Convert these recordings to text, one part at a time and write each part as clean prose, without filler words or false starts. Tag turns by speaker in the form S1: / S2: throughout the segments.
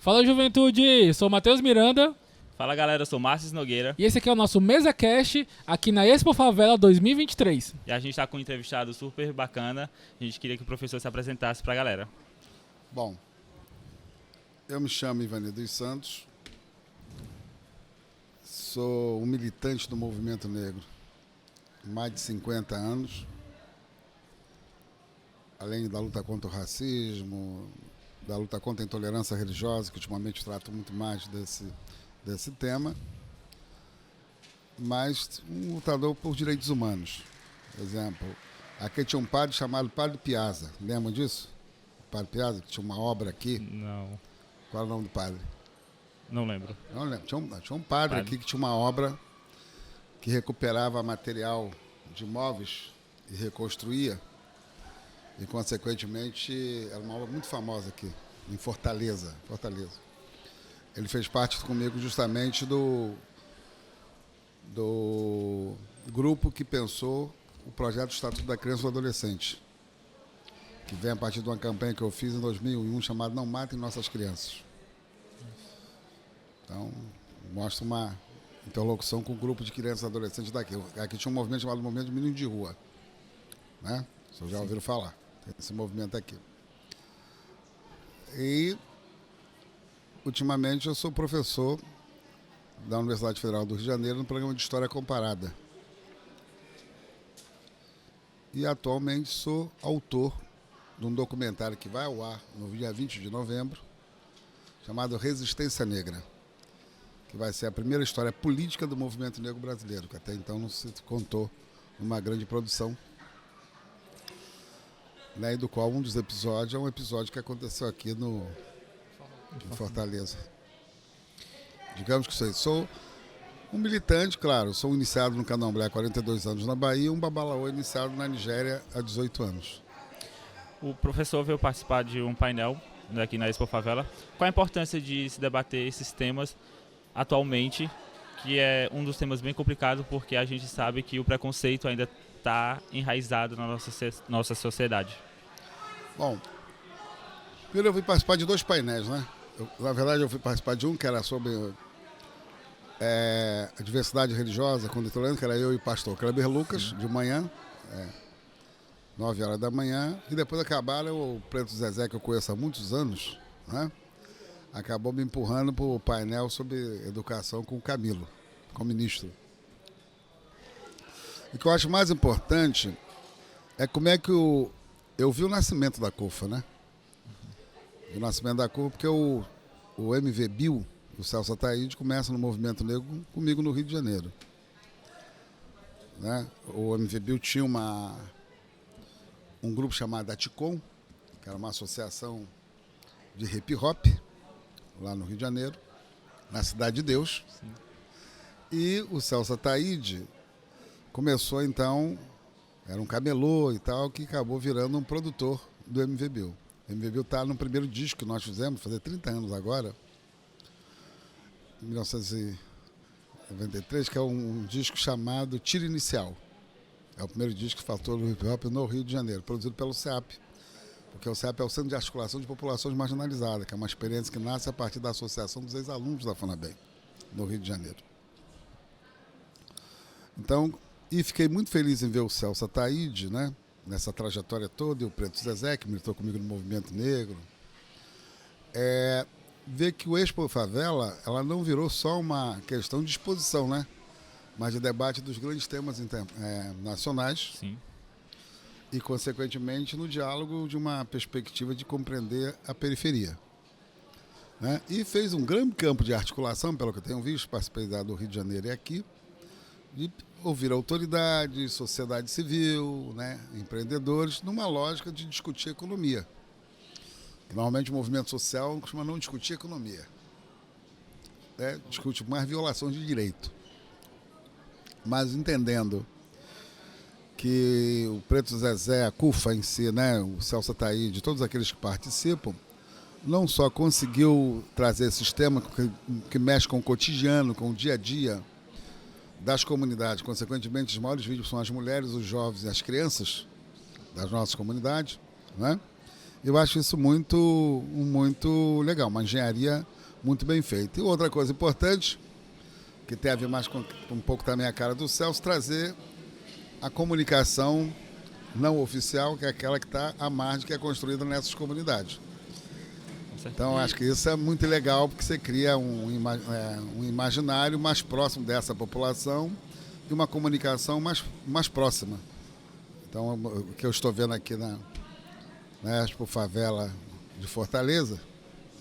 S1: Fala, juventude! Sou Matheus Miranda
S2: Fala galera, eu sou Márcio Nogueira
S1: e esse aqui é o nosso MesaCast aqui na Expo Favela 2023.
S2: e a gente está com um entrevistado super bacana. A gente queria que o professor se apresentasse para a galera.
S3: Bom, eu me chamo Ivanir dos Santos, sou um militante do movimento negro há mais de 50 anos, além da luta contra o racismo, da luta contra a intolerância religiosa, que ultimamente trato muito mais desse tema, mas um lutador por direitos humanos. Por exemplo, aqui tinha um padre chamado Padre Piazza, lembra disso? O Padre Piazza, que tinha uma obra aqui.
S2: Não,
S3: Qual é o nome do padre?
S2: não lembro.
S3: Não lembro. Tinha um padre aqui que tinha uma obra que recuperava material de móveis e reconstruía. E, consequentemente, era uma obra muito famosa aqui, em Fortaleza. Ele fez parte comigo justamente do grupo que pensou o projeto Estatuto da Criança e do Adolescente, que vem a partir de uma campanha que eu fiz em 2001, chamada Não Matem Nossas Crianças. Então, mostra uma interlocução com o grupo de crianças e adolescentes daqui. Aqui tinha um movimento chamado Movimento de Menino de Rua, né? Vocês já ouviram falar. Tem esse movimento aqui. E, ultimamente, eu sou professor da Universidade Federal do Rio de Janeiro no programa de História Comparada. E, atualmente, sou autor de um documentário que vai ao ar no dia 20 de novembro, chamado Resistência Negra, que vai ser a primeira história política do movimento negro brasileiro, que até então não se contou numa grande produção, né, e do qual um dos episódios é um episódio que aconteceu aqui em Fortaleza. Digamos que sou um militante, claro, sou iniciado no Candomblé há 42 anos na Bahia e um babalaô iniciado na Nigéria há 18 anos.
S2: O professor veio participar de um painel aqui na Expo Favela. Qual a importância de se debater esses temas atualmente, que é um dos temas bem complicados, porque a gente sabe que o preconceito ainda está enraizado na nossa sociedade?
S3: Bom, primeiro eu fui participar de 2 painéis, né? Na verdade, eu fui participar de um que era sobre a diversidade religiosa contra a intolerância, que era eu e o pastor Kleber Lucas, de manhã, 9 horas da manhã, e depois acabaram o Preto Zezé, que eu conheço há muitos anos, né? Acabou me empurrando para o painel sobre educação com o Camilo, com o ministro. E o que eu acho mais importante é como é que eu vi o nascimento da CUFA, né? O nascimento da CUFA, porque o MVBio, o Celso Ataíde, começa no movimento negro comigo no Rio de Janeiro, né? O MVBio tinha um grupo chamado Aticom, que era uma associação de hip hop, lá no Rio de Janeiro, na Cidade de Deus. Sim. E o Celso Ataíde começou, então, era um camelô e tal, que acabou virando um produtor do MVBio. O MVBio está no primeiro disco que nós fizemos, fazer 30 anos agora, em 1993, que é um disco chamado Tiro Inicial. É o primeiro disco que faltou no hip hop no Rio de Janeiro, produzido pelo CEAP, porque o CEAP é o Centro de Articulação de Populações Marginalizadas, que é uma experiência que nasce a partir da Associação dos Ex-Alunos da FUNABEM, no Rio de Janeiro. Então, e fiquei muito feliz em ver o Celso Ataíde, né, nessa trajetória toda, e o Preto Zezé, que militou comigo no movimento negro. Ver que o Expo Favela, ela não virou só uma questão de exposição, né, mas de debate dos grandes temas nacionais.
S2: Sim.
S3: E, consequentemente, no diálogo de uma perspectiva de compreender a periferia, né? E fez um grande campo de articulação, pelo que eu tenho visto, participei do Rio de Janeiro e aqui, de ouvir autoridades, sociedade civil, né, empreendedores, numa lógica de discutir economia. Normalmente o movimento social costuma não discutir economia, né? Discute mais violações de direito. Mas entendendo que o Preto Zezé, a CUFA em si, né, o Celso Ataíde, todos aqueles que participam, não só conseguiu trazer esses temas que mexem com o cotidiano, com o dia a dia das comunidades, consequentemente os maiores vítimas são as mulheres, os jovens e as crianças das nossas comunidades, né? Eu acho isso muito legal, uma engenharia muito bem feita. E outra coisa importante, que tem a ver mais com um pouco também a cara do Celso, trazer a comunicação não oficial, que é aquela que está à margem, que é construída nessas comunidades. Então, acho que isso é muito legal, porque você cria um imaginário mais próximo dessa população e uma comunicação mais próxima. Então, o que eu estou vendo aqui na Expo Favela de Fortaleza,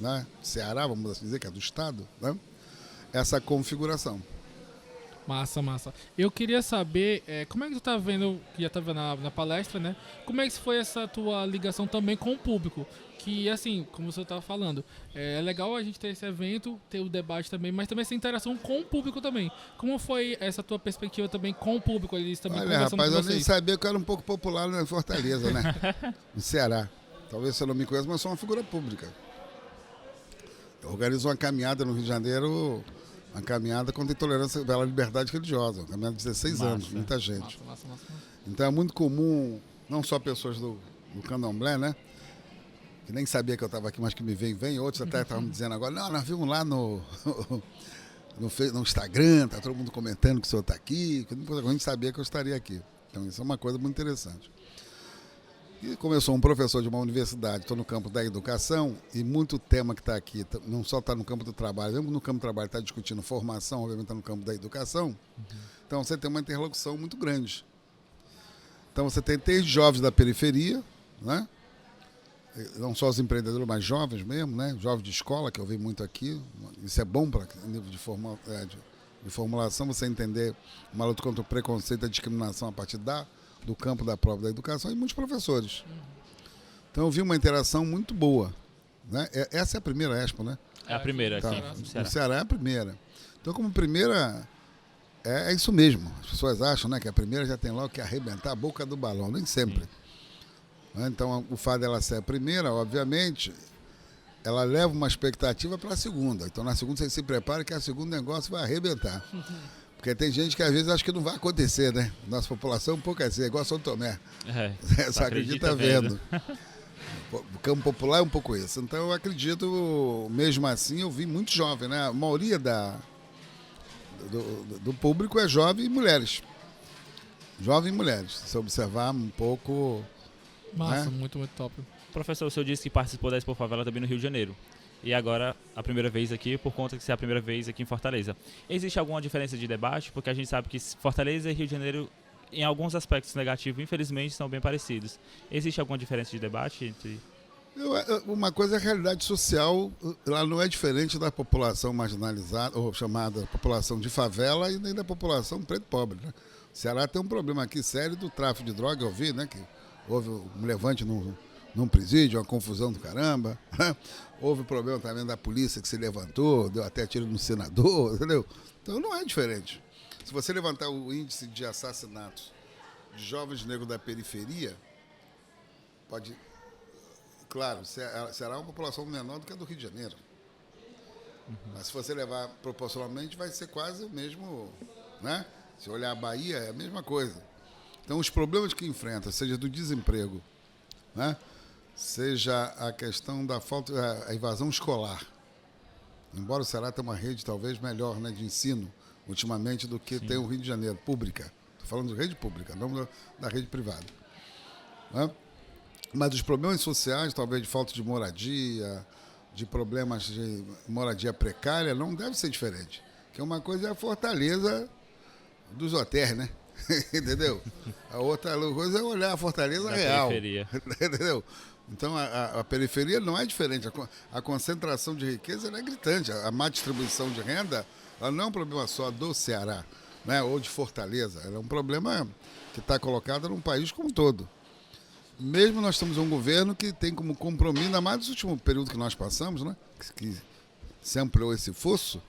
S3: né, Ceará, vamos assim dizer, que é do estado, né, essa configuração.
S1: Massa, massa. Eu queria saber, como é que tu tá vendo, que já tá vendo na palestra, né? Como é que foi essa tua ligação também com o público? Que, assim, como você tava falando, é legal a gente ter esse evento, ter o debate também, mas também essa interação com o público também. Como foi essa tua perspectiva também com o público? Eles também
S3: Olha,
S1: conversando
S3: rapaz,
S1: com
S3: eu
S1: vocês?
S3: nem sabia que eu era um pouco popular na Fortaleza, né? No Ceará. Talvez você não me conheça, mas eu sou uma figura pública. Eu organizo uma caminhada no Rio de Janeiro, uma caminhada contra a intolerância pela liberdade religiosa, uma caminhada de 16 anos, muita gente.
S1: Massa.
S3: Então é muito comum, não só pessoas do candomblé, né? Que nem sabia que eu estava aqui, mas que me vem. Outros até estavam me dizendo agora, não, nós vimos lá no Instagram, tá todo mundo comentando que o senhor está aqui, que a gente sabia que eu estaria aqui. Então isso é uma coisa muito interessante. E como eu sou um professor de uma universidade, estou no campo da educação, e muito tema que está aqui, não só está no campo do trabalho, mesmo no campo do trabalho está discutindo formação, obviamente está no campo da educação, então você tem uma interlocução muito grande. Então você tem desde jovens da periferia, né? Não só os empreendedores, mas jovens mesmo, né? Jovens de escola, que eu vi muito aqui, isso é bom para nível de formulação, você entender uma luta contra o preconceito e a discriminação a partir do campo da prova da educação e muitos professores. Então eu vi uma interação muito boa, né? Essa é a primeira Expo, né?
S2: É a primeira
S3: Tá.
S2: aqui no Ceará.
S3: No Ceará é a primeira. Então como primeira, é isso mesmo. As pessoas acham, né, que a primeira já tem logo que arrebentar a boca do balão, nem sempre. Então o fato dela ser a primeira, obviamente, ela leva uma expectativa para a segunda. Então na segunda você se prepara que a segunda negócio vai arrebentar. Porque tem gente que às vezes acha que não vai acontecer, né? Nossa população é um pouco assim, é igual a São Tomé. Só acredita vendo. O campo popular é um pouco isso. Então eu acredito, mesmo assim, eu vi muito jovem, né? A maioria do público é jovem e mulheres. Jovem e mulheres. Se observar um pouco...
S1: Massa,
S3: né?
S1: muito top.
S2: Professor, o senhor disse que participou da Expo Favela também no Rio de Janeiro. E agora, a primeira vez aqui, por conta de ser a primeira vez aqui em Fortaleza. Existe alguma diferença de debate? Porque a gente sabe que Fortaleza e Rio de Janeiro, em alguns aspectos negativos, infelizmente, são bem parecidos. Existe alguma diferença de debate entre...
S3: Uma coisa é a realidade social, ela não é diferente da população marginalizada, ou chamada população de favela, e nem da população preto pobre, né? O Ceará tem um problema aqui sério do tráfico de droga, eu vi, né? Que houve um levante num presídio, uma confusão do caramba, né? Houve o problema também da polícia que se levantou, deu até tiro no senador, entendeu? Então não é diferente. Se você levantar o índice de assassinatos de jovens negros da periferia, pode... Claro, será uma população menor do que a do Rio de Janeiro. Mas se você levar proporcionalmente, vai ser quase o mesmo, né? Se olhar a Bahia, é a mesma coisa. Então, os problemas que enfrenta, seja do desemprego, né? Seja a questão da falta, a evasão escolar. Embora o Ceará tenha uma rede talvez melhor, né, de ensino, ultimamente, do que tem o Rio de Janeiro, pública. Estou falando de rede pública, não da rede privada. Né? Mas os problemas sociais, talvez de falta de moradia, de problemas de moradia precária, não deve ser diferente. Porque uma coisa é a Fortaleza dos hotéis, né? Entendeu? A outra coisa é olhar a Fortaleza real.
S2: Periferia.
S3: Entendeu? Então a periferia não é diferente. A concentração de riqueza ela é gritante. A má distribuição de renda ela não é um problema só do Ceará, né? Ou de Fortaleza. Ela é um problema que está colocado num país como um todo. Mesmo nós temos um governo que tem como compromisso, ainda mais no último período que nós passamos, né? Que se ampliou esse fosso.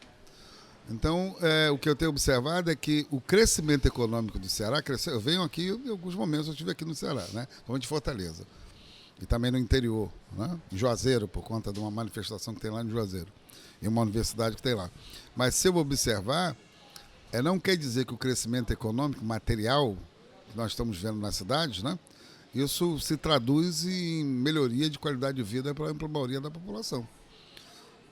S3: Então, o que eu tenho observado é que o crescimento econômico do Ceará cresceu. Eu venho aqui, em alguns momentos eu estive aqui no Ceará, né? Principalmente de Fortaleza. E também no interior, né? Em Juazeiro, por conta de uma manifestação que tem lá em Juazeiro. E uma universidade que tem lá. Mas se eu observar, não quer dizer que o crescimento econômico, material, que nós estamos vendo nas cidades, né? isso se traduz em melhoria de qualidade de vida para a maioria da população,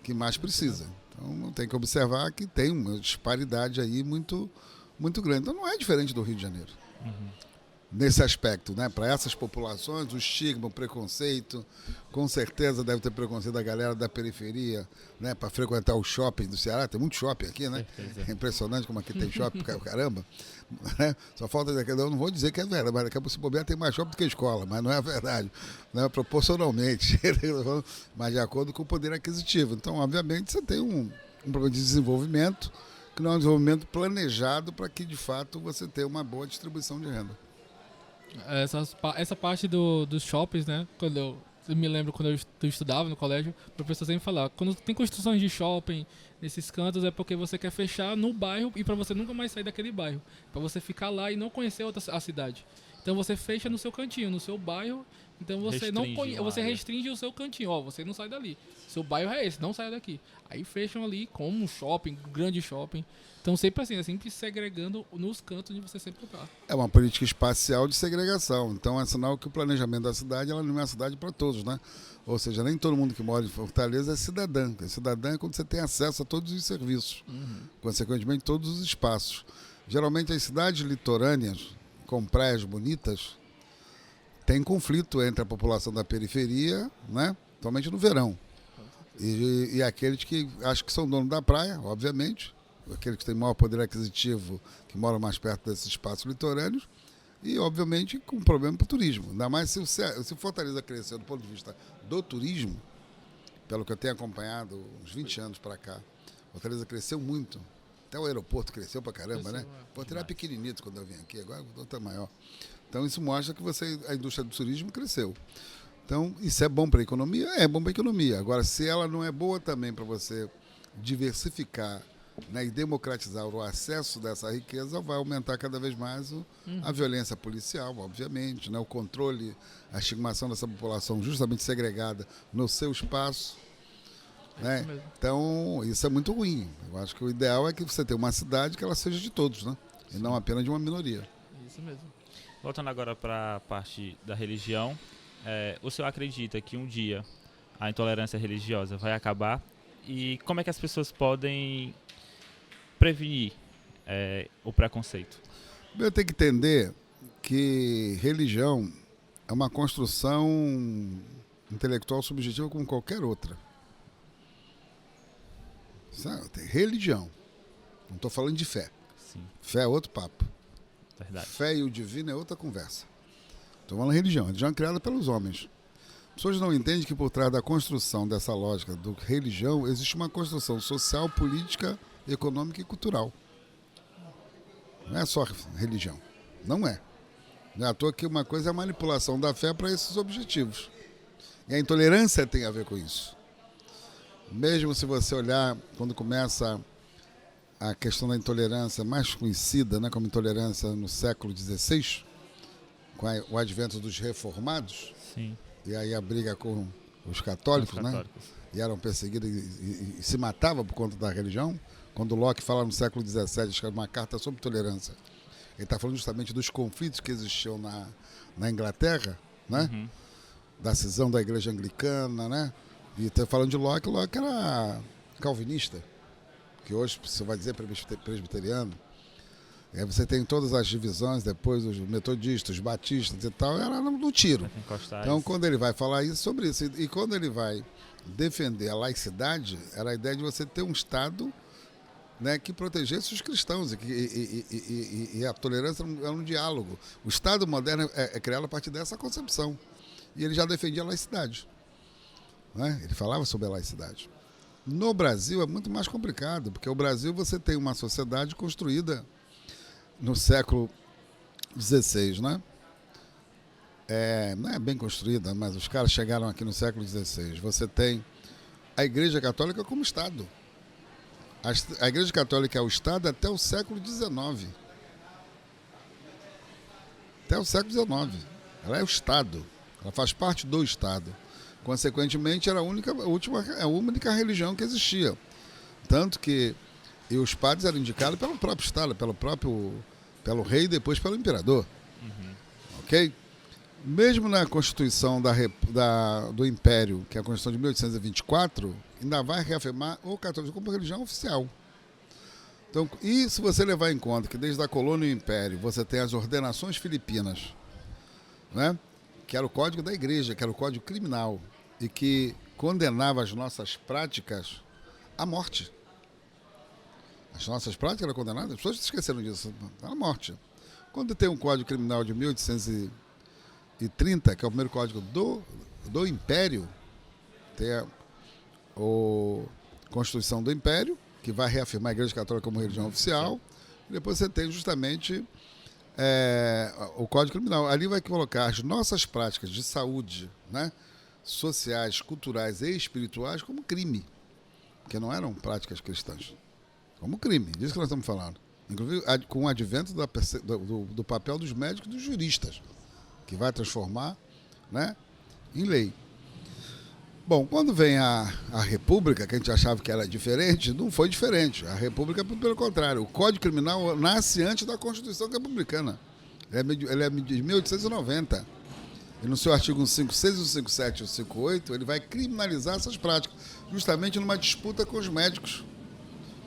S3: que mais precisa. Então tem que observar que tem uma disparidade aí muito, muito grande. Então não é diferente do Rio de Janeiro. Nesse aspecto, né? Para essas populações, o estigma, o preconceito, com certeza deve ter preconceito da galera da periferia, né? Para frequentar o shopping do Ceará, tem muito shopping aqui, né? É impressionante como aqui tem shopping, caramba. Né? Só falta, eu não vou dizer que é verdade, mas daqui a pouco se bobear tem mais shopping do que escola, mas não é verdade, né? Proporcionalmente, mas de acordo com o poder aquisitivo. Então, obviamente, você tem um problema de desenvolvimento, que não é um desenvolvimento planejado para que, de fato, você tenha uma boa distribuição de renda.
S1: Essa parte dos shoppings, né? Eu me lembro quando eu estudava no colégio, o professor sempre falava, quando tem construções de shopping nesses cantos é porque você quer fechar no bairro e para você nunca mais sair daquele bairro, para você ficar lá e não conhecer a cidade. Então você fecha no seu cantinho, no seu bairro, então você restringe o seu cantinho, ó, você não sai dali. Seu bairro é esse, não sai daqui. Aí fecham ali como um shopping, um grande shopping. Então sempre assim, sempre segregando nos cantos onde você sempre está.
S3: É uma política espacial de segregação. Então é sinal que o planejamento da cidade ela não é uma cidade para todos, né? Ou seja, nem todo mundo que mora em Fortaleza é cidadã. Cidadã é quando você tem acesso a todos os serviços, consequentemente todos os espaços. Geralmente as cidades litorâneas, com praias bonitas, tem conflito entre a população da periferia, né? Somente no verão. E aqueles que acham que são donos da praia, obviamente, aqueles que têm maior poder aquisitivo, que moram mais perto desses espaços litorâneos, e, obviamente, com problema para o turismo. Ainda mais se Fortaleza crescer do ponto de vista do turismo, pelo que eu tenho acompanhado, uns 20 anos para cá, Fortaleza cresceu muito. Até o aeroporto cresceu para caramba, né? Fortaleza era pequeninito quando eu vim aqui, agora está maior. Então, isso mostra que a indústria do turismo cresceu. Então, isso é bom para a economia? É bom para a economia. Agora, se ela não é boa também para você diversificar, né, e democratizar o acesso dessa riqueza, vai aumentar cada vez mais a violência policial, obviamente, né, o controle, a estigmação dessa população justamente segregada no seu espaço. Né? Então, isso é muito ruim. Eu acho que o ideal é que você tenha uma cidade que ela seja de todos, né? E não apenas de uma minoria.
S1: Isso mesmo.
S2: Voltando agora para a parte da religião, o senhor acredita que um dia a intolerância religiosa vai acabar? E como é que as pessoas podem prevenir o preconceito?
S3: Eu tenho que entender que religião é uma construção intelectual subjetiva como qualquer outra. Sabe? Religião. Não estou falando de fé.
S2: Sim.
S3: Fé é outro papo.
S2: Verdade.
S3: Fé e o divino é outra conversa. Estou falando de religião. A religião é criada pelos homens. As pessoas não entendem que por trás da construção dessa lógica do religião existe uma construção social, política, econômica e cultural. Não é só religião. Não é. Não é à toa que uma coisa é a manipulação da fé para esses objetivos. E a intolerância tem a ver com isso. Mesmo se você olhar, quando começa a questão da intolerância mais conhecida, né, como intolerância no século XVI, com o advento dos reformados,
S2: sim,
S3: e aí a briga com os católicos, né, e eram perseguidos e se matavam por conta da religião. Quando Locke fala no século XVII, escreve uma carta sobre tolerância, ele está falando justamente dos conflitos que existiam na Inglaterra, né, da cisão da igreja anglicana, né, e está falando de Locke era calvinista, que hoje você vai dizer presbiteriano. E aí você tem todas as divisões, depois os metodistas, os batistas e tal, era no tiro. Então, quando ele vai falar isso sobre isso, e quando ele vai defender a laicidade, era a ideia de você ter um Estado, né, que protegesse os cristãos e a tolerância era um diálogo. O Estado moderno é criado a partir dessa concepção. E ele já defendia a laicidade. Né? Ele falava sobre a laicidade. No Brasil é muito mais complicado, porque o Brasil você tem uma sociedade construída no século XVI, né? Não é bem construída, mas os caras chegaram aqui no século XVI. Você tem a Igreja Católica como Estado. A Igreja Católica é o Estado até o século XIX. Até o século XIX. Ela é o Estado. Ela faz parte do Estado. Consequentemente, era a única religião que existia. Tanto que os padres eram indicados pelo próprio Estado, pelo rei e depois pelo imperador. Ok? Mesmo na Constituição do Império, que é a Constituição de 1824, ainda vai reafirmar o catolicismo como religião oficial. Então, e se você levar em conta que desde a colônia e o Império você tem as ordenações filipinas, né, que era o código da igreja, que era o código criminal, e que condenava as nossas práticas à morte. As nossas práticas eram condenadas, as pessoas esqueceram disso, à morte. Quando tem um código criminal de 1830, que é o primeiro código do Império, tem a Constituição do Império, que vai reafirmar a Igreja Católica como religião oficial, e depois você tem justamente o Código Criminal. Ali vai colocar as nossas práticas de saúde, né, sociais, culturais e espirituais como crime, porque não eram práticas cristãs, como crime, disso que nós estamos falando. Inclusive com o advento do papel dos médicos e dos juristas, que vai transformar, né, em lei. Bom, quando vem a República, que a gente achava que era diferente, não foi diferente. A República, pelo contrário, o Código Criminal nasce antes da Constituição Republicana. Ele é de 1890. E no seu artigo 156, o 157 e o 158, ele vai criminalizar essas práticas, justamente numa disputa com os médicos.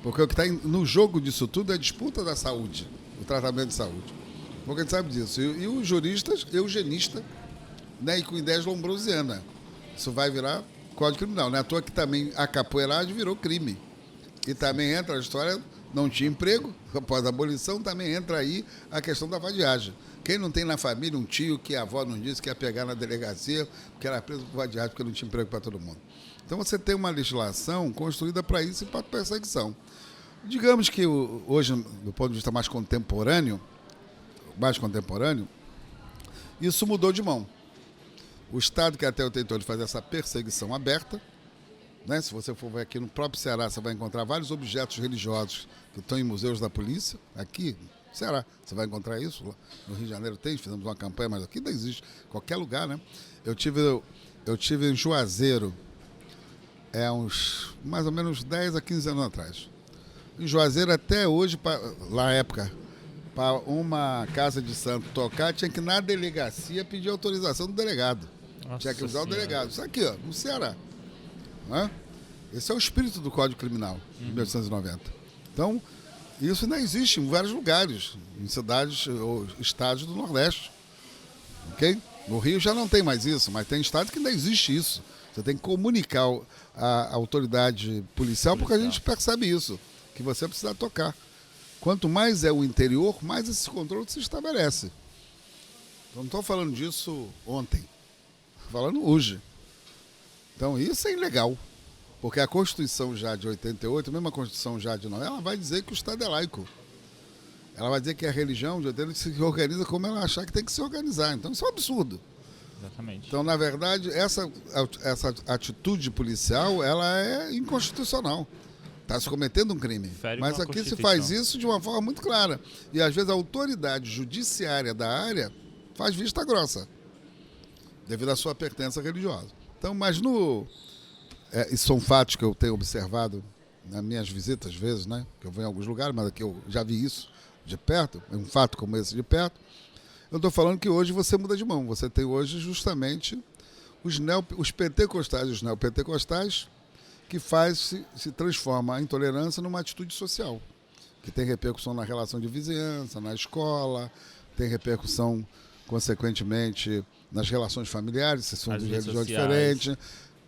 S3: Porque o que está no jogo disso tudo é a disputa da saúde, o tratamento de saúde. Porque a gente sabe disso. E os juristas, eugenistas, né, e com ideias lombrosianas. Isso vai virar Código Criminal. Não é à toa que também a capoeiragem virou crime. E também entra a história, não tinha emprego, após a abolição, também entra aí a questão da vadiagem. Quem não tem na família um tio que a avó não disse que ia pegar na delegacia, porque era preso por vadiagem, porque não tinha emprego para todo mundo. Então você tem uma legislação construída para isso e para perseguição. Digamos que hoje, do ponto de vista mais contemporâneo, isso mudou de mão. O Estado, que até o tentou de fazer essa perseguição aberta, né? Se você for ver aqui no próprio Ceará, você vai encontrar vários objetos religiosos que estão em museus da polícia. Aqui, no Ceará, você vai encontrar isso. Lá no Rio de Janeiro fizemos uma campanha, mas aqui não existe. Qualquer lugar, né? Eu tive em Juazeiro, uns mais ou menos 10 a 15 anos atrás. Em Juazeiro, até hoje, na época, para uma casa de santo tocar, tinha que ir na delegacia pedir autorização do delegado. Nossa, tinha que usar o delegado. Isso aqui, ó, no Ceará. Né? Esse é o espírito do Código Criminal, de 1890. Então, isso ainda existe em vários lugares, em cidades ou estados do Nordeste. Okay? No Rio já não tem mais isso, mas tem estados que ainda existe isso. Você tem que comunicar a autoridade policial, porque a gente percebe isso, que você precisa tocar. Quanto mais é o interior, mais esse controle se estabelece. Eu não estou falando disso ontem, estou falando hoje. Então isso é ilegal, porque a Constituição já de 88, mesmo a Constituição já de 90, ela vai dizer que o Estado é laico. Ela vai dizer que a religião de 80 se organiza como ela achar que tem que se organizar. Então isso é um absurdo.
S2: Exatamente.
S3: Então, na verdade, essa atitude policial, ela é inconstitucional. Está se cometendo um crime. Mas aqui se faz isso de uma forma muito clara. E às vezes a autoridade judiciária da área faz vista grossa, devido à sua pertença religiosa. Então, mas isso são fatos que eu tenho observado nas minhas visitas, às vezes, né? Que eu vou em alguns lugares, mas aqui eu já vi isso de perto, um fato como esse de perto. Eu estou falando que hoje você muda de mão. Você tem hoje justamente os pentecostais e os neopentecostais, que se transforma a intolerância numa atitude social, que tem repercussão na relação de vizinhança, na escola, tem repercussão, consequentemente, nas relações familiares, se são de religião diferente,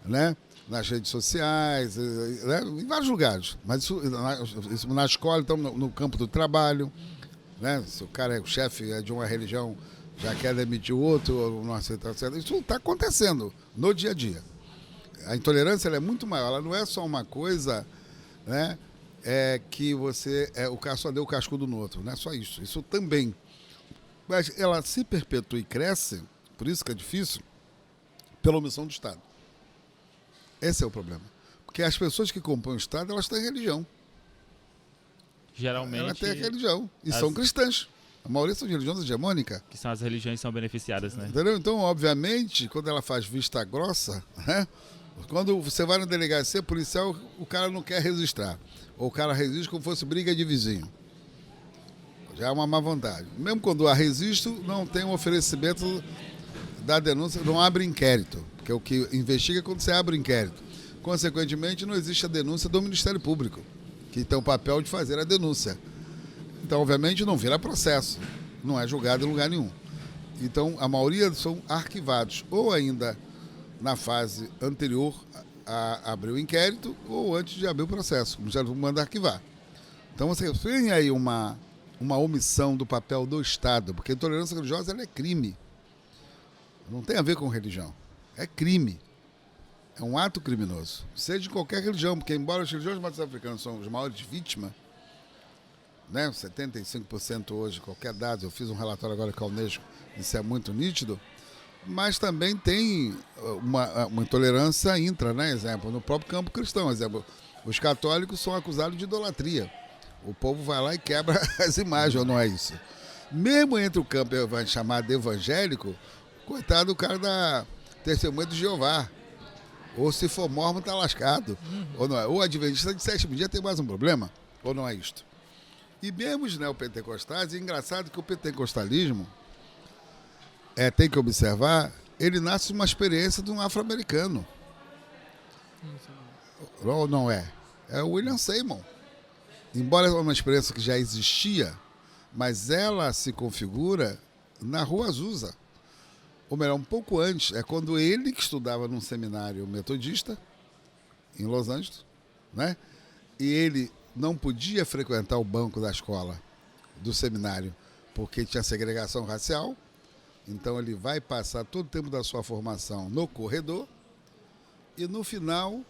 S3: né? Nas redes sociais, né? Em vários lugares. Mas isso na escola, então, no campo do trabalho, né? Se o cara o chefe é de uma religião, já quer demitir o outro, ou não aceita, isso está acontecendo no dia a dia. A intolerância ela é muito maior, ela não é só uma coisa, né, que você o cara só deu o cascudo no outro, não é só isso. Isso também. Mas ela se perpetua e cresce, por isso que é difícil, pela omissão do Estado. Esse é o problema. Porque as pessoas que compõem o Estado, elas têm religião.
S2: Geralmente.
S3: Elas têm religião. E são cristãs. A maioria são de religiões hegemônicas.
S2: Que são as religiões que são beneficiadas, né?
S3: Entendeu? Então, obviamente, quando ela faz vista grossa, né? Quando você vai na delegacia policial, o cara não quer registrar. Ou o cara resiste como se fosse briga de vizinho. Já é uma má vontade. Mesmo quando há registro, não tem um oferecimento da denúncia não abre inquérito, porque o que investiga é quando você abre o inquérito. Consequentemente, não existe a denúncia do Ministério Público, que tem o papel de fazer a denúncia. Então, obviamente, não vira processo, não é julgado em lugar nenhum. Então, a maioria são arquivados, ou ainda na fase anterior a abrir o inquérito, ou antes de abrir o processo. O Ministério Público manda arquivar. Então, você tem aí uma omissão do papel do Estado, porque a intolerância religiosa ela é crime. Não tem a ver com religião. É crime. É um ato criminoso. Seja de qualquer religião, porque embora as religiões matriz africanas são as maiores vítimas, né, 75% hoje, qualquer dado, eu fiz um relatório agora com a Unesco, isso é muito nítido, mas também tem uma intolerância intra, né? Exemplo, no próprio campo cristão, exemplo, os católicos são acusados de idolatria. O povo vai lá e quebra as imagens, ou não é isso? Mesmo entre o campo chamado evangélico, coitado do cara da Testemunha de Jeová. Ou se for mormon, tá lascado. Ou não é? O adventista de 7º dia tem mais um problema, ou não é isto? E mesmo os neopentecostais, é engraçado que o pentecostalismo, tem que observar, ele nasce de uma experiência de um afro-americano. Ou não é? É o William Seymour. Embora seja uma experiência que já existia, mas ela se configura na Rua Azusa. Ou melhor, um pouco antes, é quando ele, que estudava num seminário metodista, em Los Angeles, né? E ele não podia frequentar o banco da escola, do seminário, porque tinha segregação racial. Então ele vai passar todo o tempo da sua formação no corredor e no final,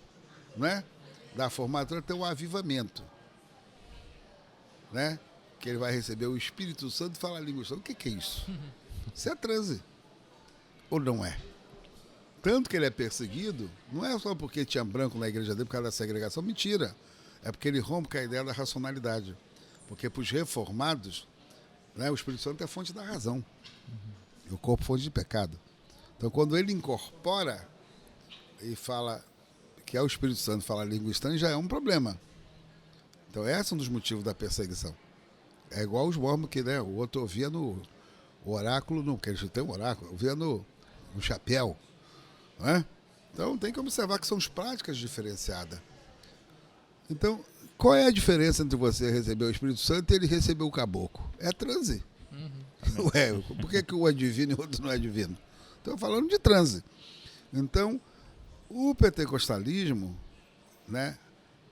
S3: né, da formatura tem um avivamento, né? Que ele vai receber o Espírito Santo e falar a língua estranha. O que é isso? Isso é transe. Ou não é? Tanto que ele é perseguido, não é só porque tinha branco na igreja dele por causa da segregação, mentira. É porque ele rompe com a ideia da racionalidade. Porque para os reformados, né, o Espírito Santo é a fonte da razão. E o corpo é fonte de pecado. Então, quando ele incorpora e fala que é o Espírito Santo falar língua estranha, já é um problema. Então, esse é um dos motivos da perseguição. É igual os mormons que, né, o outro ouvia no oráculo, que eles têm um oráculo, ouvia no chapéu. Não é? Então, tem que observar que são práticas diferenciadas. Então, qual é a diferença entre você receber o Espírito Santo e ele receber o caboclo? É transe. Ué, por que um é divino e o outro não é divino? Estou falando de transe. Então, o pentecostalismo, né,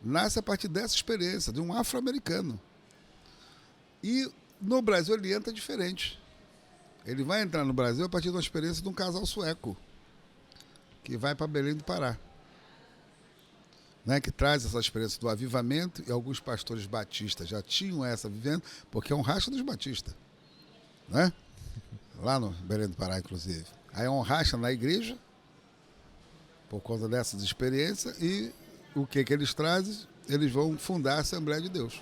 S3: nasce a partir dessa experiência, de um afro-americano. E no Brasil ele entra diferente. Ele vai entrar no Brasil a partir de uma experiência de um casal sueco, que vai para Belém do Pará. Né, que traz essa experiência do avivamento, e alguns pastores batistas já tinham essa vivendo, porque é um racha dos batistas. Né? Lá no Belém do Pará, inclusive. Aí é um racha na igreja, por conta dessas experiências, e o que eles trazem? Eles vão fundar a Assembleia de Deus.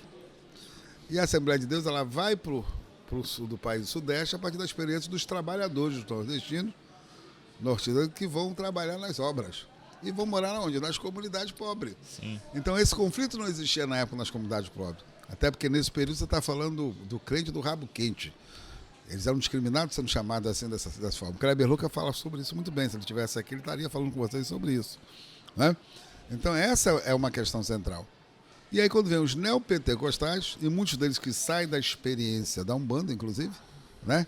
S3: E a Assembleia de Deus ela vai para o sul do país do Sudeste a partir da experiência dos trabalhadores dos nordestinos, que vão trabalhar nas obras. E vão morar onde? Nas comunidades pobres.
S2: Sim.
S3: Então esse conflito não existia na época nas comunidades pobres. Até porque nesse período você está falando do crente do rabo quente. Eles eram discriminados sendo chamados assim dessa forma. O Kleber Lucas fala sobre isso muito bem. Se ele estivesse aqui, ele estaria falando com vocês sobre isso. Né? Então essa é uma questão central. E aí quando vem os neopentecostais, e muitos deles que saem da experiência da Umbanda, inclusive, né,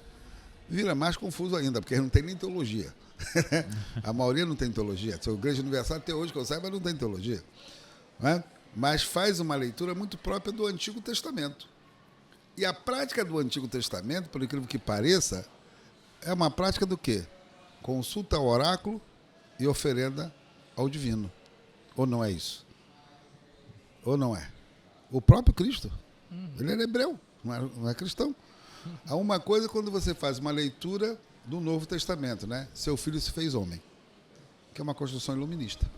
S3: vira mais confuso ainda, porque eles não tem nem teologia. A maioria não tem teologia. A Igreja Universal até hoje, que eu saiba, não tem teologia. Né? Mas faz uma leitura muito própria do Antigo Testamento. E a prática do Antigo Testamento, por incrível que pareça, é uma prática do quê? Consulta ao oráculo e oferenda ao divino. Ou não é isso? Ou não é? O próprio Cristo, ele era hebreu, não é cristão. Há uma coisa quando você faz uma leitura do Novo Testamento, né? Seu filho se fez homem, que é uma construção iluminista.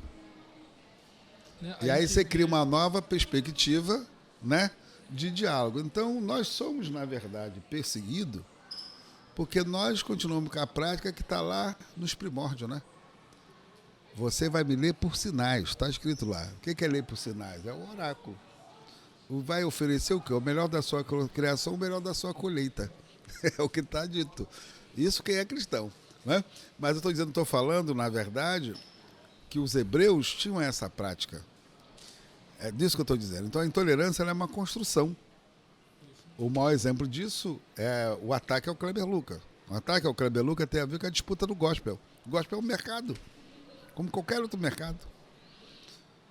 S3: E aí você cria uma nova perspectiva, né, de diálogo. Então, nós somos, na verdade, perseguidos porque nós continuamos com a prática que está lá nos primórdios, né? Você vai me ler por sinais, está escrito lá. O que é ler por sinais? É o oráculo. Vai oferecer o quê? O melhor da sua criação, o melhor da sua colheita. É o que está dito. Isso quem é cristão. Né? Mas eu estou falando, na verdade, que os hebreus tinham essa prática. É disso que eu estou dizendo. Então a intolerância ela é uma construção. O maior exemplo disso é o ataque ao Kleber Lucas. O ataque ao Kleber Lucas tem a ver com a disputa do gospel. O gospel é um mercado, como qualquer outro mercado.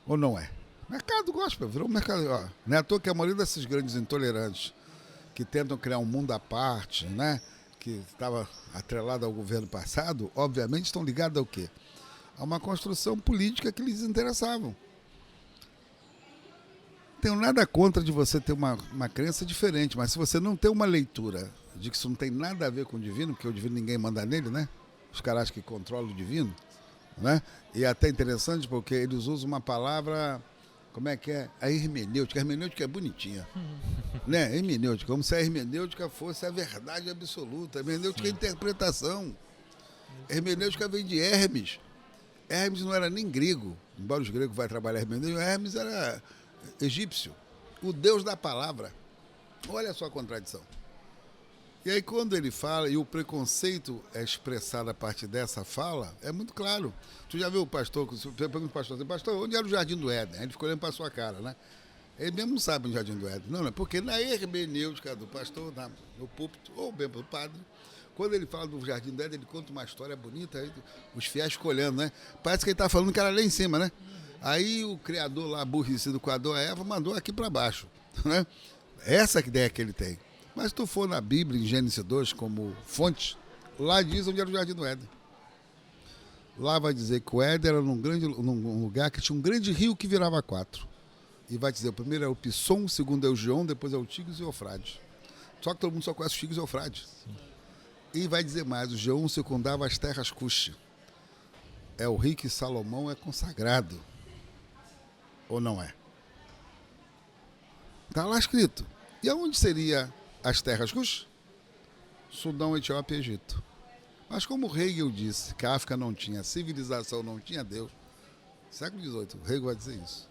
S3: Ou não é? Mercado gospel, virou um mercado. Ó, não é à toa que a maioria desses grandes intolerantes que tentam criar um mundo à parte, né, que estava atrelado ao governo passado, obviamente estão ligados ao quê? A uma construção política que lhes interessavam. Tenho nada contra de você ter uma crença diferente, mas se você não tem uma leitura de que isso não tem nada a ver com o divino, porque o divino ninguém manda nele, né? Os caras acham que controlam o divino, né? E é até interessante porque eles usam uma palavra, como é que é? A hermenêutica. A hermenêutica é bonitinha, né? A hermenêutica, como se a hermenêutica fosse a verdade absoluta. A hermenêutica é interpretação. A hermenêutica vem de Hermes. Hermes não era nem grego, embora os gregos vão trabalhar hermenêutica, Hermes era egípcio, o deus da palavra. Olha só a contradição. E aí quando ele fala, e o preconceito é expressado a partir dessa fala, é muito claro. Tu já viu o pastor, você pergunta o pastor assim, pastor, onde era o Jardim do Éden? Ele ficou olhando para a sua cara, né? Ele mesmo não sabe o Jardim do Éden. Não, é porque na hermenêutica do pastor, no púlpito, ou mesmo do padre, quando ele fala do Jardim do Éden, ele conta uma história bonita, aí os fiéis ficam olhando, né? Parece que ele está falando que era lá em cima, né? Aí o criador lá, aborrecido com Adão e Eva, mandou aqui para baixo, né? Essa é a ideia que ele tem. Mas se tu for na Bíblia, em Gênesis 2, como fonte, lá diz onde era o Jardim do Éden. Lá vai dizer que o Éden era num lugar que tinha um grande rio que virava 4. E vai dizer, o primeiro é o Pisson, o segundo é o Gion, depois é o Tigres e o Eufrades. Só que todo mundo só conhece o Tigres e o Eufrades. E vai dizer mais, o Gion circundava as terras Cush. É o rio que Salomão é consagrado. Ou não é? Está lá escrito. E aonde seria as terras Cush? Sudão, Etiópia e Egito. Mas como Hegel disse que a África não tinha civilização, não tinha Deus, século XVIII, Hegel vai dizer isso,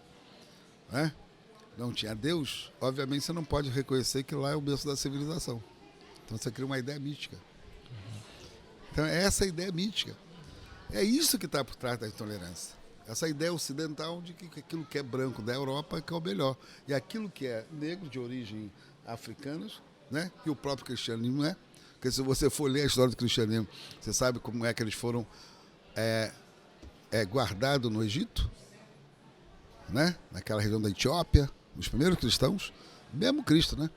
S3: né? Não tinha Deus, obviamente você não pode reconhecer que lá é o berço da civilização. Então você cria uma ideia mística. Então é essa ideia mística. É isso que está por trás da intolerância. Essa ideia ocidental de que aquilo que é branco da Europa é que é o melhor. E aquilo que é negro, de origem africana, né, que o próprio cristianismo é. Porque se você for ler a história do cristianismo, você sabe como é que eles foram guardados no Egito, né, naquela região da Etiópia, os primeiros cristãos, mesmo Cristo, né?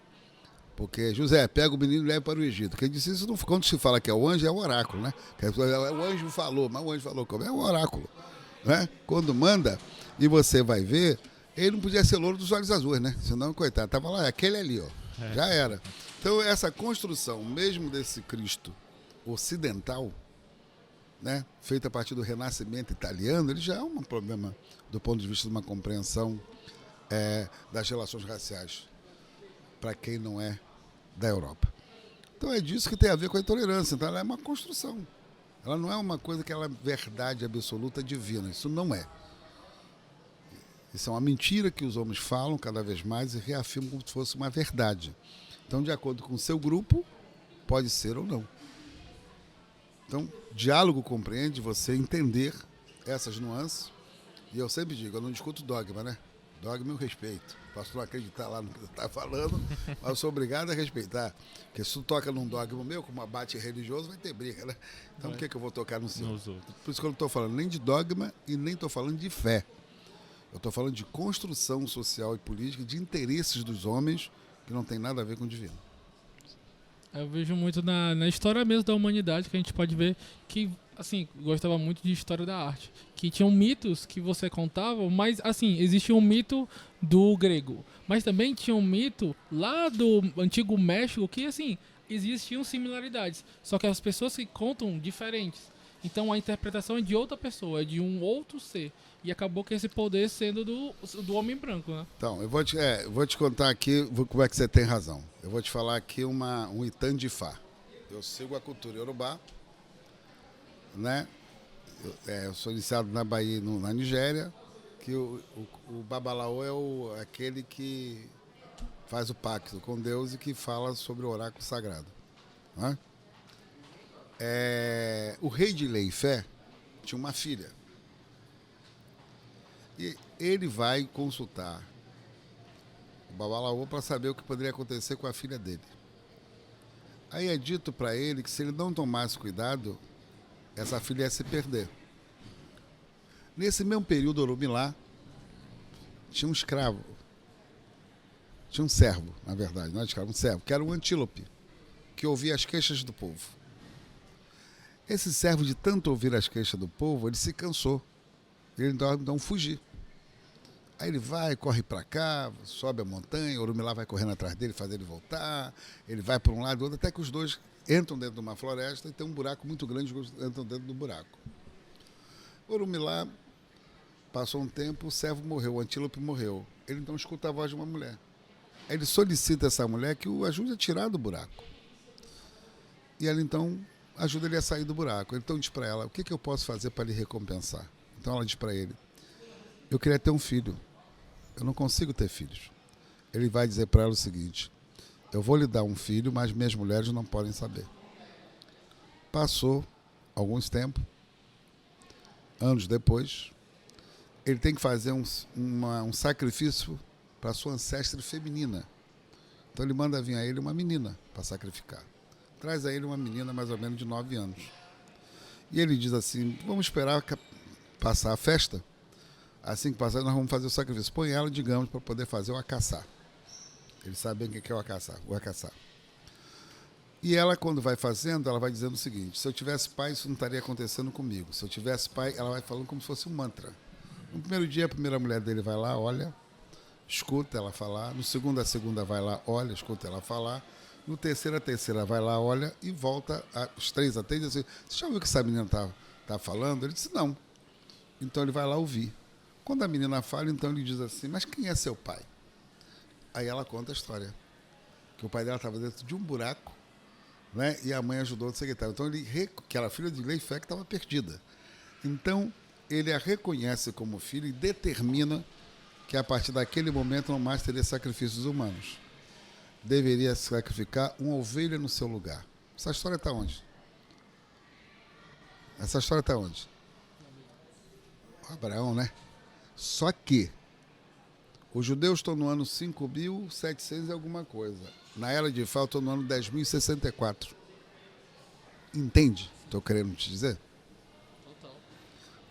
S3: Porque José, pega o menino e leva para o Egito. Quem disse isso, não, quando se fala que é o anjo, é o oráculo, né? O anjo falou, mas o anjo falou como? É o oráculo. Né? Quando manda, e você vai ver, ele não podia ser louro dos olhos azuis, né? Senão, coitado, estava lá, aquele ali, ó. Já era. Então, essa construção, mesmo desse Cristo ocidental, né, feita a partir do Renascimento italiano, ele já é um problema do ponto de vista de uma compreensão das relações raciais para quem não é da Europa. Então, é disso que tem a ver com a intolerância. Então, ela é uma construção. Ela não é uma coisa que ela é verdade absoluta divina. Isso não é. Isso é uma mentira que os homens falam cada vez mais e reafirmam como se fosse uma verdade. Então, de acordo com o seu grupo, pode ser ou não. Então, diálogo compreende você entender essas nuances. E eu sempre digo, eu não discuto dogma, né? Dogma eu respeito. Posso não acreditar lá no que você está falando, mas eu sou obrigado a respeitar. Porque se tu toca num dogma meu, como abate religioso, vai ter briga, né? Então por que eu vou tocar no seu? Por isso que eu não estou falando nem de dogma e nem estou falando de fé. Eu estou falando de construção social e política, de interesses dos homens que não tem nada a ver com o divino.
S1: Eu vejo muito na história mesmo da humanidade, que a gente pode ver que, assim, gostava muito de história da arte. Que tinham mitos que você contava, mas, assim, existia um mito do grego. Mas também tinha um mito lá do antigo México que, assim, existiam similaridades. Só que as pessoas que contam diferentes. Então a interpretação é de outra pessoa, é de um outro ser. E acabou que esse poder sendo do homem branco, né?
S3: Então, eu vou te contar aqui como é que você tem razão. Eu vou te falar aqui um Itandifá. Eu sigo a cultura iorubá, né? Eu sou iniciado na Bahia, na Nigéria, que o Babalaô é aquele que faz o pacto com Deus e que fala sobre o oráculo sagrado. Né? O rei de Leifé tinha uma filha. E ele vai consultar o Babalaô para saber o que poderia acontecer com a filha dele. Aí é dito para ele que se ele não tomasse cuidado, essa filha ia se perder. Nesse mesmo período, Orumilá tinha um escravo. Tinha um servo, na verdade, não é escravo, um servo, que era um antílope, que ouvia as queixas do povo. Esse servo, de tanto ouvir as queixas do povo, ele se cansou. Ele então fugiu. Aí ele vai, corre para cá, sobe a montanha, Orumilá vai correndo atrás dele, faz ele voltar, ele vai para um lado e outro, até que os dois entram dentro de uma floresta e tem um buraco muito grande, os dois entram dentro do buraco. Orumilá passou um tempo, o servo morreu, o antílope morreu. Ele então escuta a voz de uma mulher. Aí ele solicita essa mulher que o ajude a tirar do buraco. E ela então ajuda ele a sair do buraco. Ele então diz para ela, o que eu posso fazer para lhe recompensar? Então ela diz para ele, eu queria ter um filho, eu não consigo ter filhos. Ele vai dizer para ela o seguinte, eu vou lhe dar um filho, mas minhas mulheres não podem saber. Passou alguns tempos, anos depois, ele tem que fazer um sacrifício para sua ancestre feminina. Então ele manda vir a ele uma menina para sacrificar. Traz a ele uma menina mais ou menos de 9 anos. E ele diz assim, vamos esperar passar a festa. Assim que passar, nós vamos fazer o sacrifício. Põe ela, digamos, para poder fazer o acaçá. Eles sabem o que é o acaçá. E ela, quando vai fazendo, ela vai dizendo o seguinte, se eu tivesse pai, isso não estaria acontecendo comigo. Se eu tivesse pai, ela vai falando como se fosse um mantra. No primeiro dia, a primeira mulher dele vai lá, olha, escuta ela falar. No segundo, a segunda vai lá, olha, escuta ela falar. No terceiro, a terceira vai lá, olha, e volta, os 3 atendem assim, você já ouviu o que essa menina tá falando? Ele disse, não. Então ele vai lá ouvir. Quando a menina fala, então ele diz assim, mas quem é seu pai? Aí ela conta a história. Que o pai dela estava dentro de um buraco, né? E a mãe ajudou o secretário. Então que era filha de Leifé que estava perdida. Então ele a reconhece como filha e determina que a partir daquele momento não mais teria sacrifícios humanos. Deveria sacrificar uma ovelha no seu lugar. Essa história está onde? Essa história está onde? Abraão, né? Só que os judeus estão no ano 5.700 e alguma coisa. Na era de Fá, estão no ano 10.064. Entende? Estou querendo te dizer?
S1: Total.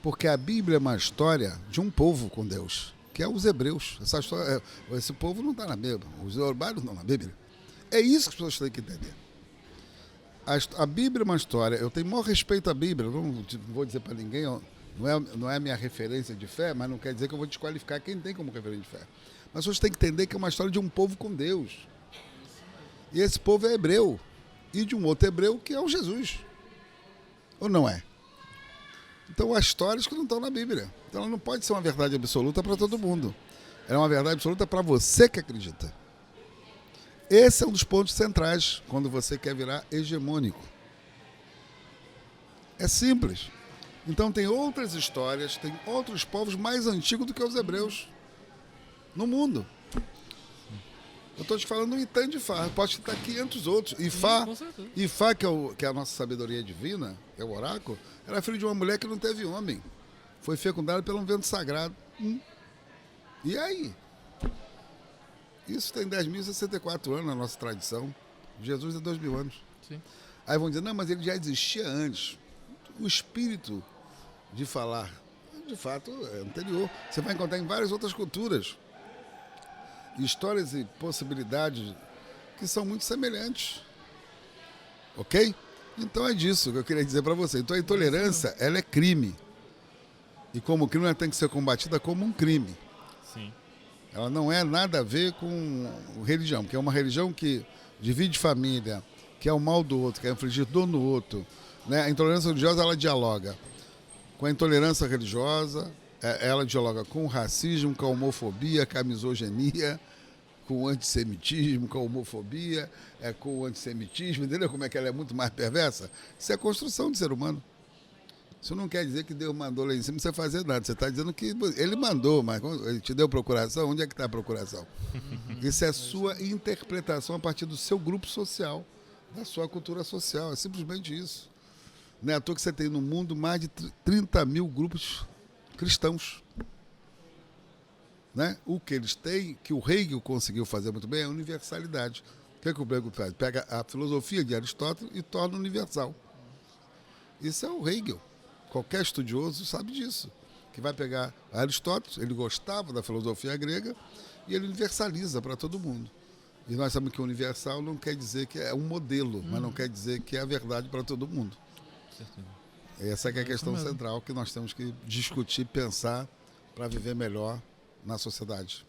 S3: Porque a Bíblia é uma história de um povo com Deus, que é os hebreus. Essa história, esse povo não está na Bíblia. Os urbanos não estão na Bíblia. É isso que as pessoas têm que entender. A Bíblia é uma história. Eu tenho maior respeito à Bíblia. Eu não vou dizer para ninguém... Não é a minha referência de fé, mas não quer dizer que eu vou desqualificar quem tem como referência de fé. Mas vocês têm que entender que é uma história de um povo com Deus. E esse povo é hebreu. E de um outro hebreu que é o Jesus. Ou não é? Então há histórias que não estão na Bíblia. Então ela não pode ser uma verdade absoluta para todo mundo. Ela é uma verdade absoluta para você que acredita. Esse é um dos pontos centrais quando você quer virar hegemônico. É simples. Então tem outras histórias, tem outros povos mais antigos do que os hebreus no mundo. Eu estou te falando do Itã de Fá, posso citar 500 outros. Ifá, que é a nossa sabedoria divina, é o oráculo, era filho de uma mulher que não teve homem. Foi fecundada pelo um vento sagrado. E aí? Isso tem 10.064 anos na nossa tradição. Jesus é 2.000 anos.
S1: Sim.
S3: Aí vão dizer, não, mas ele já existia antes. O espírito de falar, de fato, é anterior. Você vai encontrar em várias outras culturas histórias e possibilidades que são muito semelhantes. Ok? Então é disso que eu queria dizer para você. Então a intolerância, ela é crime. E como crime, ela tem que ser combatida como um crime.
S2: Sim.
S3: Ela não é nada a ver com religião, porque é uma religião que divide família, que é o mal do outro, que é infligir dor no outro. Né? A intolerância religiosa, ela dialoga com a intolerância religiosa, ela dialoga com o racismo, com a homofobia, com a misoginia, com o antissemitismo, com a homofobia, com o antissemitismo, entendeu como é que ela é muito mais perversa? Isso é a construção do ser humano. Isso não quer dizer que Deus mandou lá em cima você fazer nada. Você está dizendo que ele mandou, mas ele te deu procuração, onde é que está a procuração? Isso é sua interpretação a partir do seu grupo social, da sua cultura social, é simplesmente isso. Não é à toa que você tem no mundo mais de 30 mil grupos cristãos. Né? O que eles têm, que o Hegel conseguiu fazer muito bem, é a universalidade. O que o Hegel faz? Pega a filosofia de Aristóteles e torna universal. Isso é o Hegel. Qualquer estudioso sabe disso. Que vai pegar Aristóteles, ele gostava da filosofia grega, e ele universaliza para todo mundo. E nós sabemos que o universal não quer dizer que é um modelo, mas não quer dizer que é a verdade para todo mundo. Essa que é a questão central que nós temos que discutir, pensar para viver melhor na sociedade.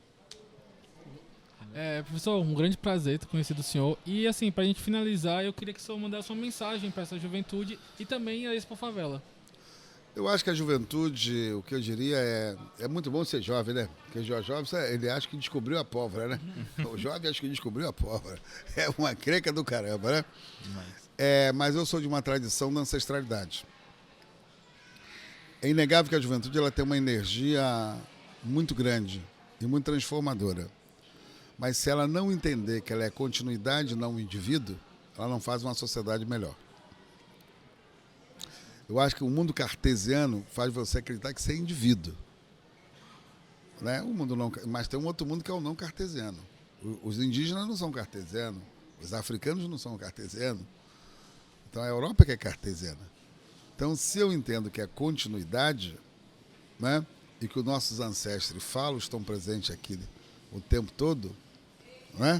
S1: Professor, um grande prazer ter conhecido o senhor. E assim, para a gente finalizar, eu queria que o senhor mandasse uma mensagem para essa juventude e também a Expo Favela.
S3: Eu acho que a juventude, o que eu diria é muito bom ser jovem, né? Porque o jovem, ele acha que descobriu a pólvora, né? O jovem acha que descobriu a pólvora. É uma creca do caramba, né? Mas eu sou de uma tradição da ancestralidade. É inegável que a juventude ela tem uma energia muito grande e muito transformadora. Mas se ela não entender que ela é continuidade, não um indivíduo, ela não faz uma sociedade melhor. Eu acho que o mundo cartesiano faz você acreditar que você é indivíduo. Né? O mundo não, mas tem um outro mundo que é o não cartesiano. Os indígenas não são cartesianos, os africanos não são cartesianos. Então a Europa que é cartesiana. Então se eu entendo que é continuidade, né? E que os nossos ancestros falam, estão presentes aqui o tempo todo, né?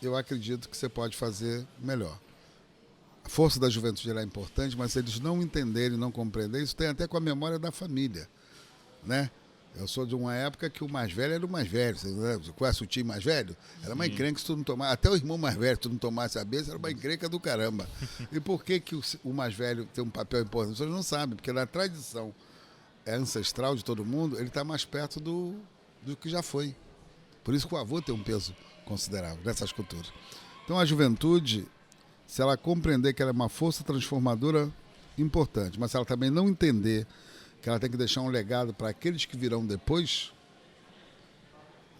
S3: Eu acredito que você pode fazer melhor. A força da juventude é importante, mas se eles não entenderem, não compreenderem, isso tem até com a memória da família, né? Eu sou de uma época que o mais velho era o mais velho. Você conhece o tio mais velho? Era uma encrenca se tu não tomasse. Até o irmão mais velho, se tu não tomasse a bênção, era uma encrenca do caramba. E por que o mais velho tem um papel importante? Vocês não sabem, porque na tradição ancestral de todo mundo, ele está mais perto do que já foi. Por isso que o avô tem um peso considerável nessas culturas. Então a juventude, se ela compreender que ela é uma força transformadora importante, mas se ela também não entender que ela tem que deixar um legado para aqueles que virão depois,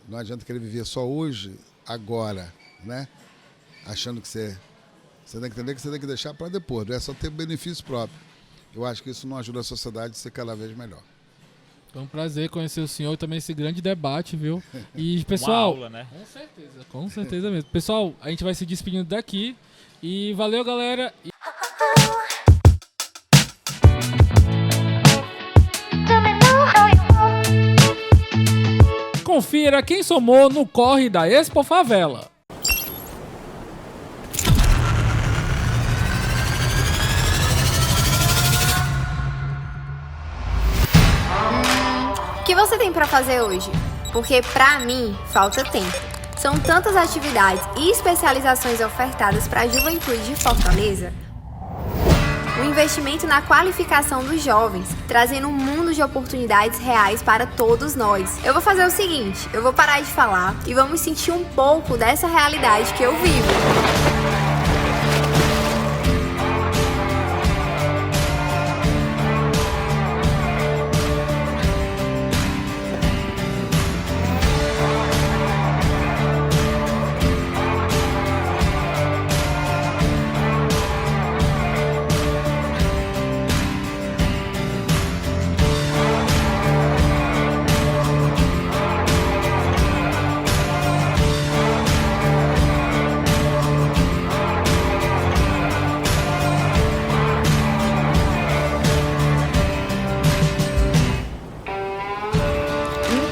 S3: não adianta querer viver só hoje, agora, né? Achando que você tem que entender que você tem que deixar para depois, não é só ter benefício próprio. Eu acho que isso não ajuda a sociedade a ser cada vez melhor.
S1: Foi um prazer conhecer o senhor e também esse grande debate, viu? E, pessoal,
S2: uma aula, né?
S1: Com certeza mesmo. Pessoal, a gente vai se despedindo daqui e valeu, galera. Confira quem somou no corre da Expo Favela.
S4: O que você tem para fazer hoje? Porque para mim falta tempo. São tantas atividades e especializações ofertadas para a juventude de Fortaleza. O investimento na qualificação dos jovens, trazendo um mundo de oportunidades reais para todos nós. Eu vou fazer o seguinte, eu vou parar de falar e vamos sentir um pouco dessa realidade que eu vivo.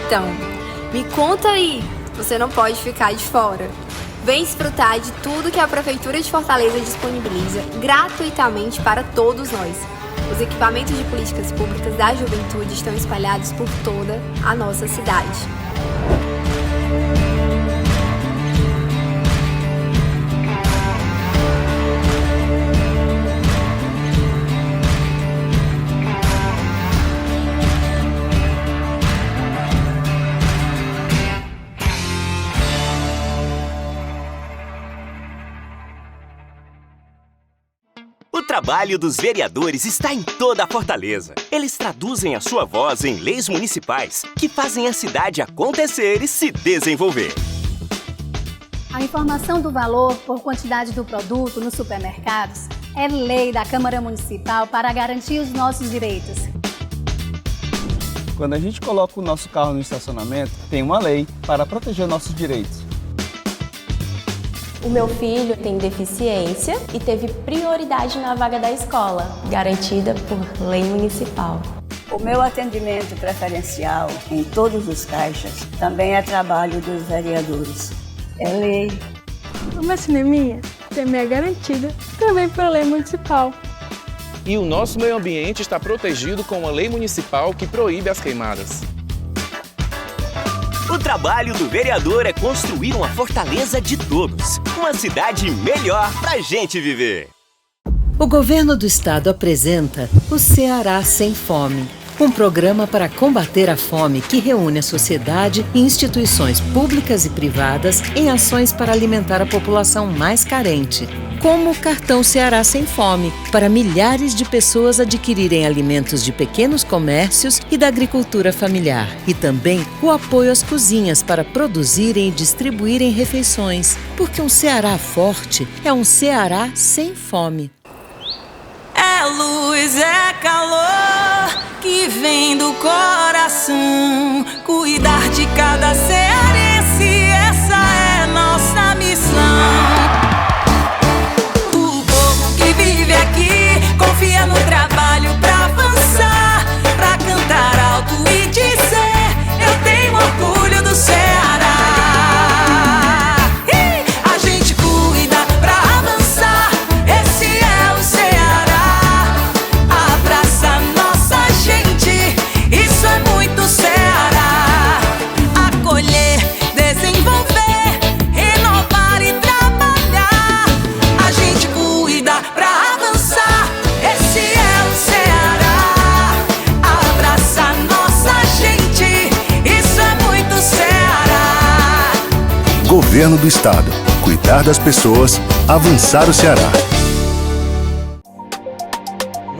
S4: Então, me conta aí, você não pode ficar de fora. Vem desfrutar de tudo que a Prefeitura de Fortaleza disponibiliza gratuitamente para todos nós. Os equipamentos de políticas públicas da juventude estão espalhados por toda a nossa cidade.
S5: O trabalho dos vereadores está em toda a Fortaleza. Eles traduzem a sua voz em leis municipais que fazem a cidade acontecer e se desenvolver.
S6: A informação do valor por quantidade do produto nos supermercados É lei da Câmara Municipal para garantir os nossos direitos.
S7: Quando a gente coloca o nosso carro no estacionamento, tem uma lei para proteger nossos direitos.
S8: O meu filho tem deficiência e teve prioridade na vaga da escola, garantida por lei municipal.
S9: O meu atendimento preferencial em todos os caixas também é trabalho dos vereadores. É lei.
S10: Uma cineminha também é garantida também por lei municipal.
S11: E o nosso meio ambiente está protegido com uma lei municipal que proíbe as queimadas.
S5: O trabalho do vereador é construir uma fortaleza de todos. Uma cidade melhor pra gente viver.
S12: O governo do estado apresenta o Ceará Sem Fome, um programa para combater a fome que reúne a sociedade e instituições públicas e privadas em ações para alimentar a população mais carente, como o Cartão Ceará Sem Fome, para milhares de pessoas adquirirem alimentos de pequenos comércios e da agricultura familiar, e também o apoio às cozinhas para produzirem e distribuírem refeições, porque um Ceará forte é um Ceará sem fome.
S13: É luz, é calor que vem do coração. Cuidar de cada cearense, essa é nossa missão. O povo que vive aqui confia no trabalho pra avançar, pra cantar alto e dizer: eu tenho orgulho do Ceará. A gente cuida pra avançar, esse é o Ceará. Abraça nossa gente, isso é muito Ceará. Acolher, desenvolver, renovar e trabalhar. A gente cuida pra avançar, esse é o Ceará. Abraça nossa gente, isso é muito Ceará.
S14: Governo do Estado. Cuidar das pessoas, avançar o Ceará.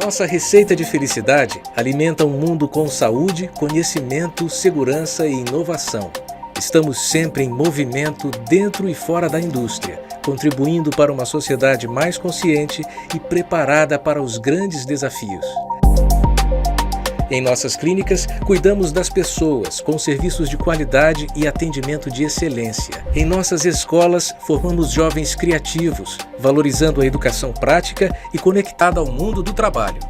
S15: Nossa receita de felicidade alimenta um mundo com saúde, conhecimento, segurança e inovação. Estamos sempre em movimento dentro e fora da indústria, contribuindo para uma sociedade mais consciente e preparada para os grandes desafios. Em nossas clínicas, cuidamos das pessoas com serviços de qualidade e atendimento de excelência. Em nossas escolas, formamos jovens criativos, valorizando a educação prática e conectada ao mundo do trabalho.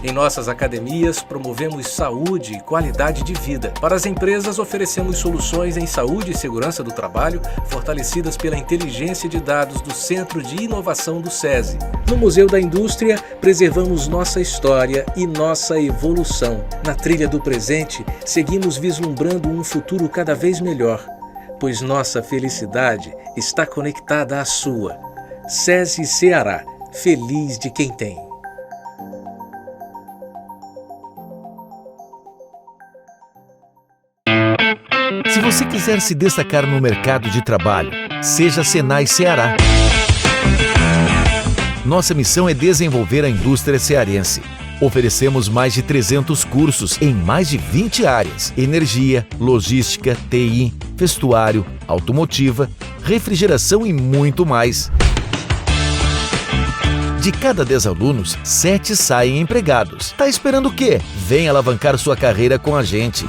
S15: Em nossas academias, promovemos saúde e qualidade de vida. Para as empresas, oferecemos soluções em saúde e segurança do trabalho, fortalecidas pela inteligência de dados do Centro de Inovação do SESI. No Museu da Indústria, preservamos nossa história e nossa evolução. Na trilha do presente, seguimos vislumbrando um futuro cada vez melhor, pois nossa felicidade está conectada à sua. SESI Ceará, feliz de quem tem.
S16: Se você quiser se destacar no mercado de trabalho, seja Senai Ceará. Nossa missão é desenvolver a indústria cearense. Oferecemos mais de 300 cursos em mais de 20 áreas: energia, logística, TI, vestuário, automotiva, refrigeração e muito mais. De cada 10 alunos, 7 saem empregados. Tá esperando o quê? Vem alavancar sua carreira com a gente.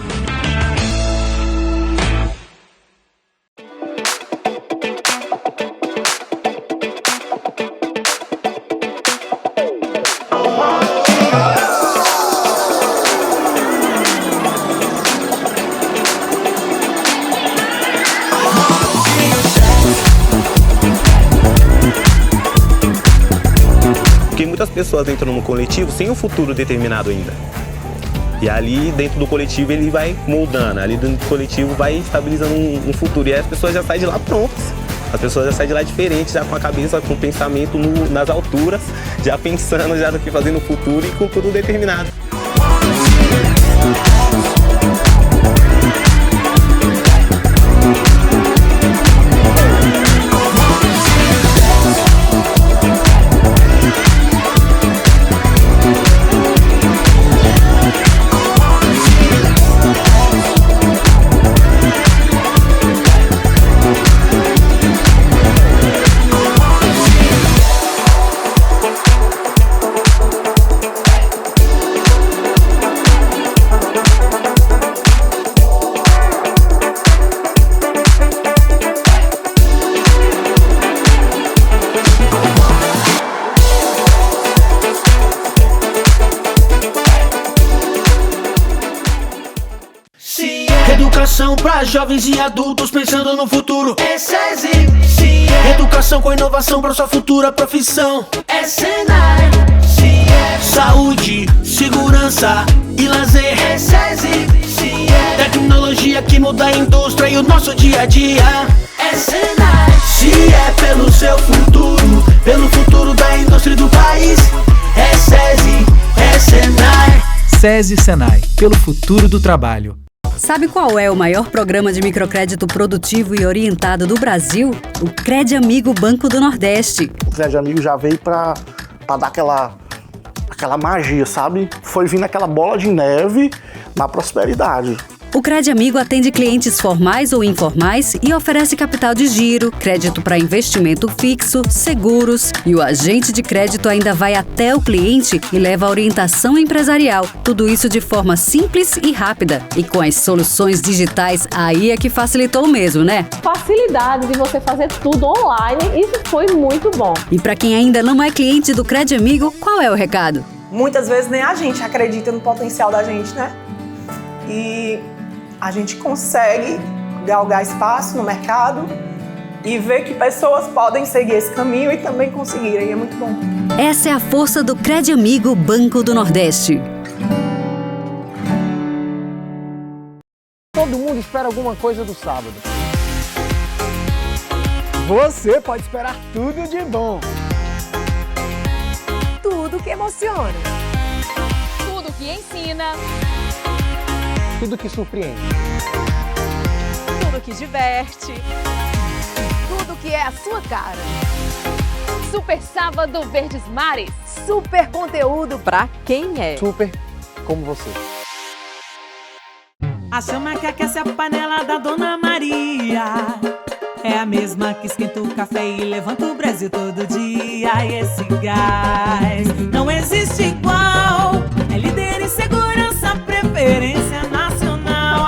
S17: Porque muitas pessoas entram no coletivo sem um futuro determinado ainda. E ali dentro do coletivo ele vai moldando, ali dentro do coletivo vai estabilizando um futuro. E aí as pessoas já saem de lá prontas. As pessoas já saem de lá diferentes, já com a cabeça, com o pensamento nas alturas, já pensando já do que fazer no futuro e com tudo determinado.
S18: Pra jovens e adultos pensando no futuro. É SESI, sim, educação com inovação pra sua futura profissão. É SENAI, sim, saúde, segurança e lazer. É SESI, sim, tecnologia que muda a indústria e o nosso dia a dia. É SENAI, se é pelo seu futuro, pelo futuro da indústria do país. É SESI, é SENAI.
S19: SESI Senai, pelo futuro do trabalho.
S20: Sabe qual é o maior programa de microcrédito produtivo e orientado do Brasil? O Cred Amigo Banco do Nordeste.
S21: O Cred Amigo já veio pra dar aquela magia, sabe? Foi vindo aquela bola de neve na prosperidade.
S20: O Cred Amigo atende clientes formais ou informais e oferece capital de giro, crédito para investimento fixo, seguros, e o agente de crédito ainda vai até o cliente e leva a orientação empresarial. Tudo isso de forma simples e rápida. E com as soluções digitais, aí é que facilitou mesmo, né?
S8: Facilidade de você fazer tudo online, isso foi muito bom.
S20: E para quem ainda não é cliente do Cred Amigo, qual é o recado?
S22: Muitas vezes nem a gente acredita no potencial da gente, né? E a gente consegue galgar espaço no mercado e ver que pessoas podem seguir esse caminho e também conseguirem, é muito bom.
S20: Essa é a força do Cred Amigo Banco do Nordeste.
S23: Todo mundo espera alguma coisa do sábado. Você pode esperar tudo de bom.
S24: Tudo que emociona. Tudo que ensina.
S23: Tudo que surpreende.
S24: Tudo que diverte. Tudo que é a sua cara. Super Sábado Verdes Mares. Super conteúdo pra quem é.
S23: Super como você.
S13: A chama que aquece a panela da Dona Maria é a mesma que esquenta o café e levanta o Brasil todo dia. E esse gás não existe igual. É líder em segurança, preferência nacional.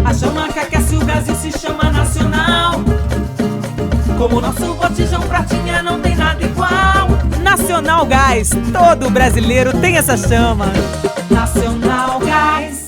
S13: A chama que aquece o Brasil se chama nacional. Como nosso botijão pratinha não tem nada igual.
S25: Nacional Gás, todo brasileiro tem essa chama.
S13: Nacional Gás.